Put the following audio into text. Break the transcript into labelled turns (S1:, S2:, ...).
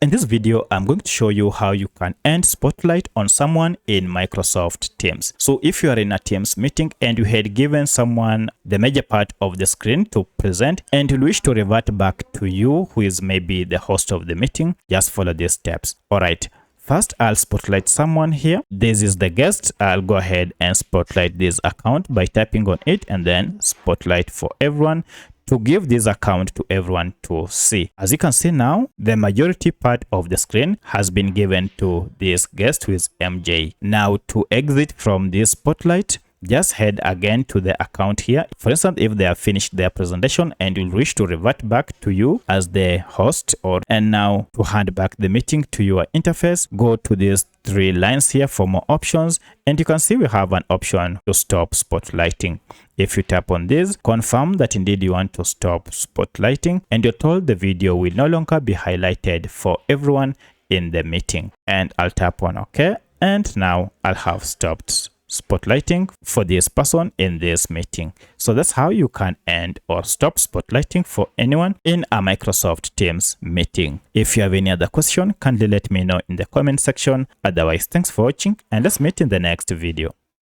S1: In this video, I'm going to show you how you can end spotlight on someone in Microsoft Teams. So if you are in a Teams meeting and you had given someone the major part of the screen to present and you wish to revert back to you, who is maybe the host of the meeting, just follow these steps. All right. First, I'll spotlight someone here. This is the guest. I'll go ahead and spotlight this account by tapping on it and then spotlight for everyone to give this account to everyone to see. As you can see now, the majority part of the screen has been given to this guest, who is MJ. Now to exit from this spotlight, just head again to the account here. For instance, if they have finished their presentation and you wish to revert back to you as the host, and now to hand back the meeting to your interface, go to these three lines here for more options, and you can see we have an option to stop spotlighting. If you tap on this, confirm that indeed you want to stop spotlighting, and you're told the video will no longer be highlighted for everyone in the meeting. And I'll tap on OK, and now I'll have stopped spotlighting for this person in this meeting. So that's how you can end or stop spotlighting for anyone in a Microsoft Teams meeting. If you have any other question, kindly let me know in the comment section. Otherwise, thanks for watching and let's meet in the next video.